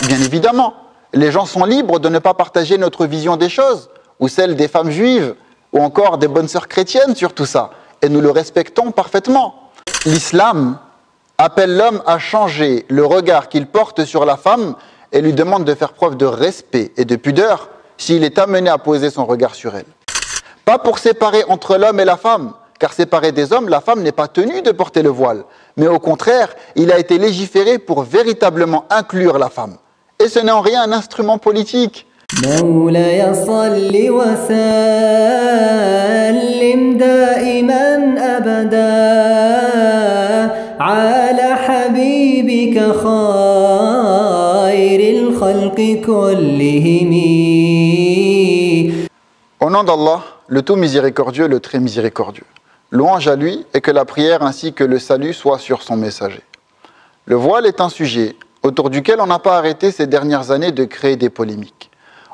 Bien évidemment, les gens sont libres de ne pas partager notre vision des choses, ou celle des femmes juives, ou encore des bonnes sœurs chrétiennes sur tout ça, et nous le respectons parfaitement. L'islam appelle l'homme à changer le regard qu'il porte sur la femme et lui demande de faire preuve de respect et de pudeur s'il est amené à poser son regard sur elle. Pas pour séparer entre l'homme et la femme, car séparé des hommes, la femme n'est pas tenue de porter le voile, mais au contraire, il a été légiféré pour véritablement inclure la femme. Et ce n'est en rien un instrument politique. مولاي صل وسلم دائما أبدا على حبيبك خير الخلق كلهم. Au nom d'Allah, le tout miséricordieux, le très miséricordieux. Louange à lui et que la prière ainsi que le salut soient sur son messager. Le voile est un sujet autour duquel on n'a pas arrêté ces dernières années de créer des polémiques.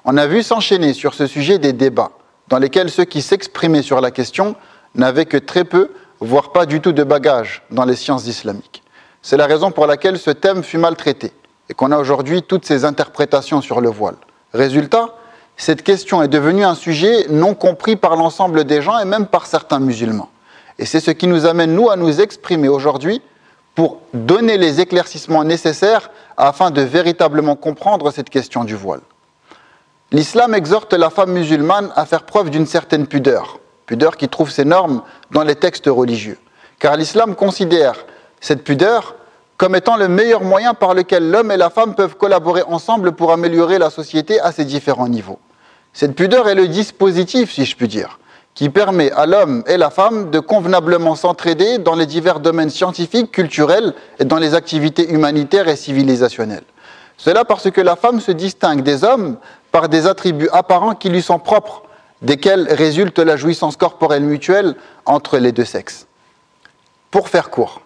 On a vu s'enchaîner sur ce sujet des débats, dans lesquels ceux qui s'exprimaient sur la question n'avaient que très peu, voire pas du tout de bagages dans les sciences islamiques. C'est la raison pour laquelle ce thème fut maltraité et qu'on a aujourd'hui toutes ces interprétations sur le voile. Résultat, cette question est devenue un sujet non compris par l'ensemble des gens et même par certains musulmans. Et c'est ce qui nous amène, nous, à nous exprimer aujourd'hui pour donner les éclaircissements nécessaires afin de véritablement comprendre cette question du voile. L'islam exhorte la femme musulmane à faire preuve d'une certaine pudeur qui trouve ses normes dans les textes religieux. Car l'islam considère cette pudeur comme étant le meilleur moyen par lequel l'homme et la femme peuvent collaborer ensemble pour améliorer la société à ses différents niveaux. Cette pudeur est le dispositif, si je puis dire, qui permet à l'homme et la femme de convenablement s'entraider dans les divers domaines scientifiques, culturels et dans les activités humanitaires et civilisationnelles. Cela parce que la femme se distingue des hommes par des attributs apparents qui lui sont propres, desquels résulte la jouissance corporelle mutuelle entre les deux sexes. Pour faire court,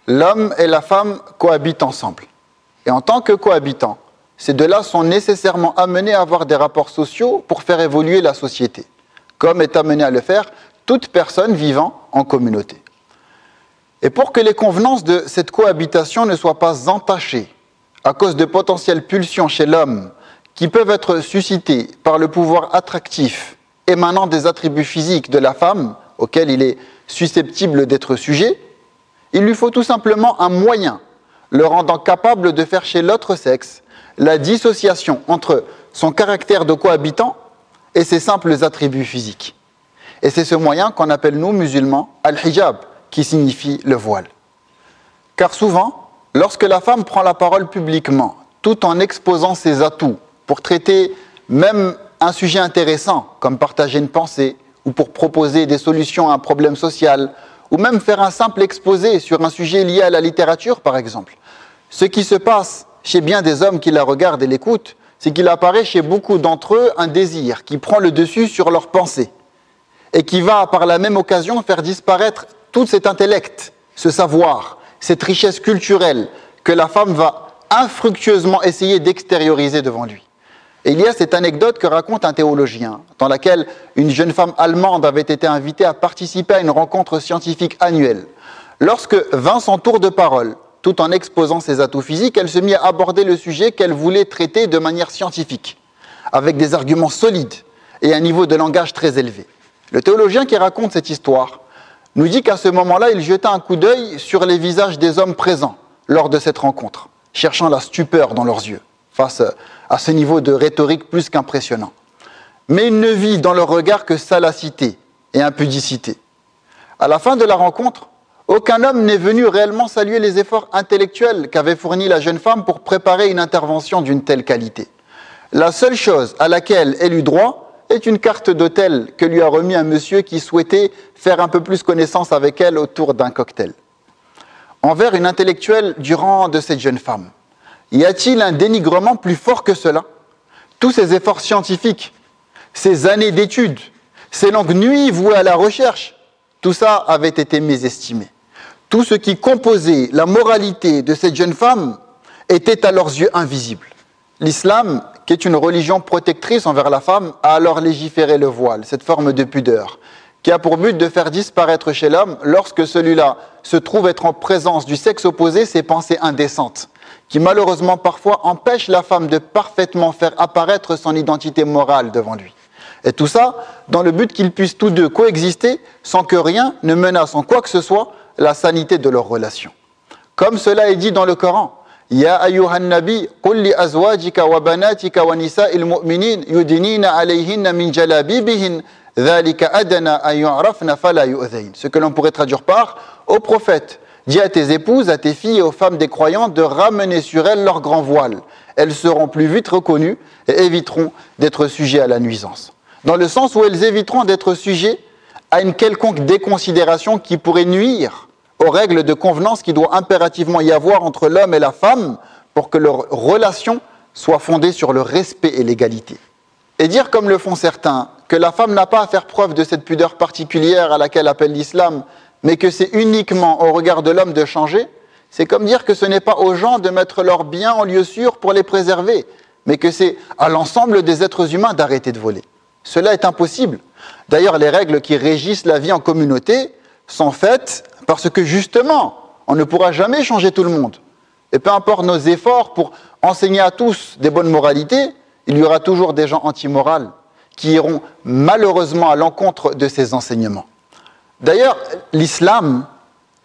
l'homme et la femme cohabitent ensemble. Et en tant que cohabitants, ces deux-là sont nécessairement amenés à avoir des rapports sociaux pour faire évoluer la société, comme est amené à le faire toute personne vivant en communauté. Et pour que les convenances de cette cohabitation ne soient pas entachées à cause de potentielles pulsions chez l'homme qui peuvent être suscitées par le pouvoir attractif émanant des attributs physiques de la femme auxquels il est susceptible d'être sujet, il lui faut tout simplement un moyen le rendant capable de faire chez l'autre sexe la dissociation entre son caractère de cohabitant et ses simples attributs physiques. Et c'est ce moyen qu'on appelle, nous, musulmans, al-hijab, qui signifie le voile. Car souvent, lorsque la femme prend la parole publiquement, tout en exposant ses atouts pour traiter même un sujet intéressant, comme partager une pensée, ou pour proposer des solutions à un problème social, ou même faire un simple exposé sur un sujet lié à la littérature, par exemple, ce qui se passe chez bien des hommes qui la regardent et l'écoutent, c'est qu'il apparaît chez beaucoup d'entre eux un désir qui prend le dessus sur leurs pensées et qui va, par la même occasion, faire disparaître tout cet intellect, ce savoir, cette richesse culturelle que la femme va infructueusement essayer d'extérioriser devant lui. Et il y a cette anecdote que raconte un théologien, dans laquelle une jeune femme allemande avait été invitée à participer à une rencontre scientifique annuelle. Lorsque vint son tour de parole, tout en exposant ses atouts physiques, elle se mit à aborder le sujet qu'elle voulait traiter de manière scientifique, avec des arguments solides et un niveau de langage très élevé. Le théologien qui raconte cette histoire nous dit qu'à ce moment-là, il jeta un coup d'œil sur les visages des hommes présents lors de cette rencontre, cherchant la stupeur dans leurs yeux, face à ce niveau de rhétorique plus qu'impressionnant. Mais il ne vit dans leur regard que salacité et impudicité. À la fin de la rencontre, aucun homme n'est venu réellement saluer les efforts intellectuels qu'avait fournis la jeune femme pour préparer une intervention d'une telle qualité. La seule chose à laquelle elle eut droit est une carte d'hôtel que lui a remis un monsieur qui souhaitait faire un peu plus connaissance avec elle autour d'un cocktail. Envers une intellectuelle du rang de cette jeune femme, y a-t-il un dénigrement plus fort que cela? Tous ces efforts scientifiques, ces années d'études, ces longues nuits vouées à la recherche, tout ça avait été mésestimé. Tout ce qui composait la moralité de cette jeune femme était à leurs yeux invisible. L'islam, qui est une religion protectrice envers la femme, a alors légiféré le voile, cette forme de pudeur, qui a pour but de faire disparaître chez l'homme, lorsque celui-là se trouve être en présence du sexe opposé, ses pensées indécentes, qui malheureusement parfois empêche la femme de parfaitement faire apparaître son identité morale devant lui. Et tout ça dans le but qu'ils puissent tous deux coexister sans que rien ne menace en quoi que ce soit la sanité de leur relation. Comme cela est dit dans le Coran, Ya ayyuhan nabi, qul li azwajika wa banatika wa nisa'il mu'minin yudinina alayhinna min jalabibihin dhalika adana an yu'rafna fala yu'dhayn. Ce que l'on pourrait traduire par ô prophète, dis à tes épouses, à tes filles et aux femmes des croyants de ramener sur elles leur grand voile. Elles seront plus vite reconnues et éviteront d'être sujets à la nuisance. Dans le sens où elles éviteront d'être sujets à une quelconque déconsidération qui pourrait nuire aux règles de convenance qui doit impérativement y avoir entre l'homme et la femme pour que leur relation soit fondée sur le respect et l'égalité. Et dire comme le font certains, que la femme n'a pas à faire preuve de cette pudeur particulière à laquelle appelle l'islam, mais que c'est uniquement au regard de l'homme de changer, c'est comme dire que ce n'est pas aux gens de mettre leurs biens en lieu sûr pour les préserver, mais que c'est à l'ensemble des êtres humains d'arrêter de voler. Cela est impossible. D'ailleurs, les règles qui régissent la vie en communauté sont faites parce que justement, on ne pourra jamais changer tout le monde. Et peu importe nos efforts pour enseigner à tous des bonnes moralités, il y aura toujours des gens anti-morales qui iront malheureusement à l'encontre de ces enseignements. D'ailleurs, l'islam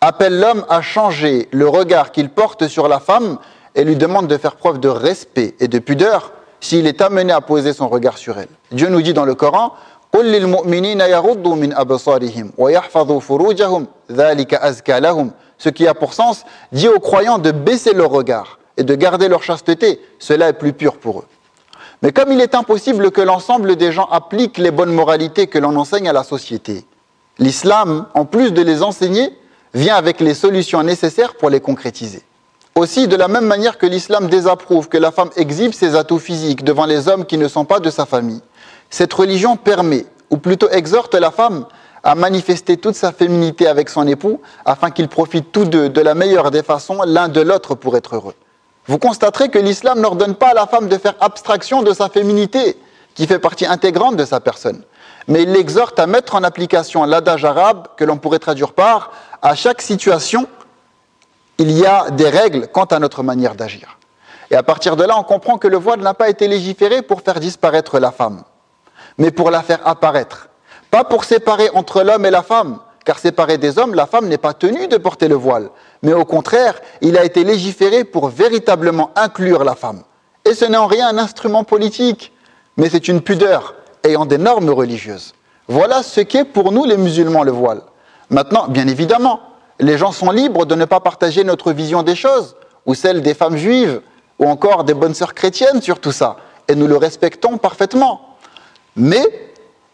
appelle l'homme à changer le regard qu'il porte sur la femme et lui demande de faire preuve de respect et de pudeur s'il est amené à poser son regard sur elle. Dieu nous dit dans le Coran, قُلْ لِلْمُؤْمِنِينَ يَغُضُّوا مِنْ أَبْصَارِهِمْ وَيَحْفَظُوا فُرُوجَهُمْ ذَلِكَ أَزْكَى لَهُمْ. Ce qui a pour sens, dit aux croyants de baisser leur regard et de garder leur chasteté, cela est plus pur pour eux. Mais comme il est impossible que l'ensemble des gens appliquent les bonnes moralités que l'on enseigne à la société, l'islam, en plus de les enseigner, vient avec les solutions nécessaires pour les concrétiser. Aussi, de la même manière que l'islam désapprouve que la femme exhibe ses atouts physiques devant les hommes qui ne sont pas de sa famille, cette religion permet, ou plutôt exhorte la femme à manifester toute sa féminité avec son époux afin qu'ils profitent tous deux de la meilleure des façons l'un de l'autre pour être heureux. Vous constaterez que l'islam n'ordonne pas à la femme de faire abstraction de sa féminité, qui fait partie intégrante de sa personne, mais il l'exhorte à mettre en application l'adage arabe que l'on pourrait traduire par « à chaque situation, il y a des règles quant à notre manière d'agir ». Et à partir de là, on comprend que le voile n'a pas été légiféré pour faire disparaître la femme, mais pour la faire apparaître. Pas pour séparer entre l'homme et la femme, car séparée des hommes, la femme n'est pas tenue de porter le voile, mais au contraire, il a été légiféré pour véritablement inclure la femme. Et ce n'est en rien un instrument politique, mais c'est une pudeur ayant des normes religieuses. Voilà ce qu'est pour nous les musulmans le voile. Maintenant, bien évidemment, les gens sont libres de ne pas partager notre vision des choses, ou celle des femmes juives, ou encore des bonnes sœurs chrétiennes sur tout ça, et nous le respectons parfaitement. Mais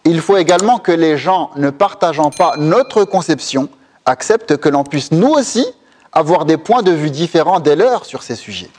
il faut également que les gens, ne partageant pas notre conception, acceptent que l'on puisse nous aussi avoir des points de vue différents des leurs sur ces sujets.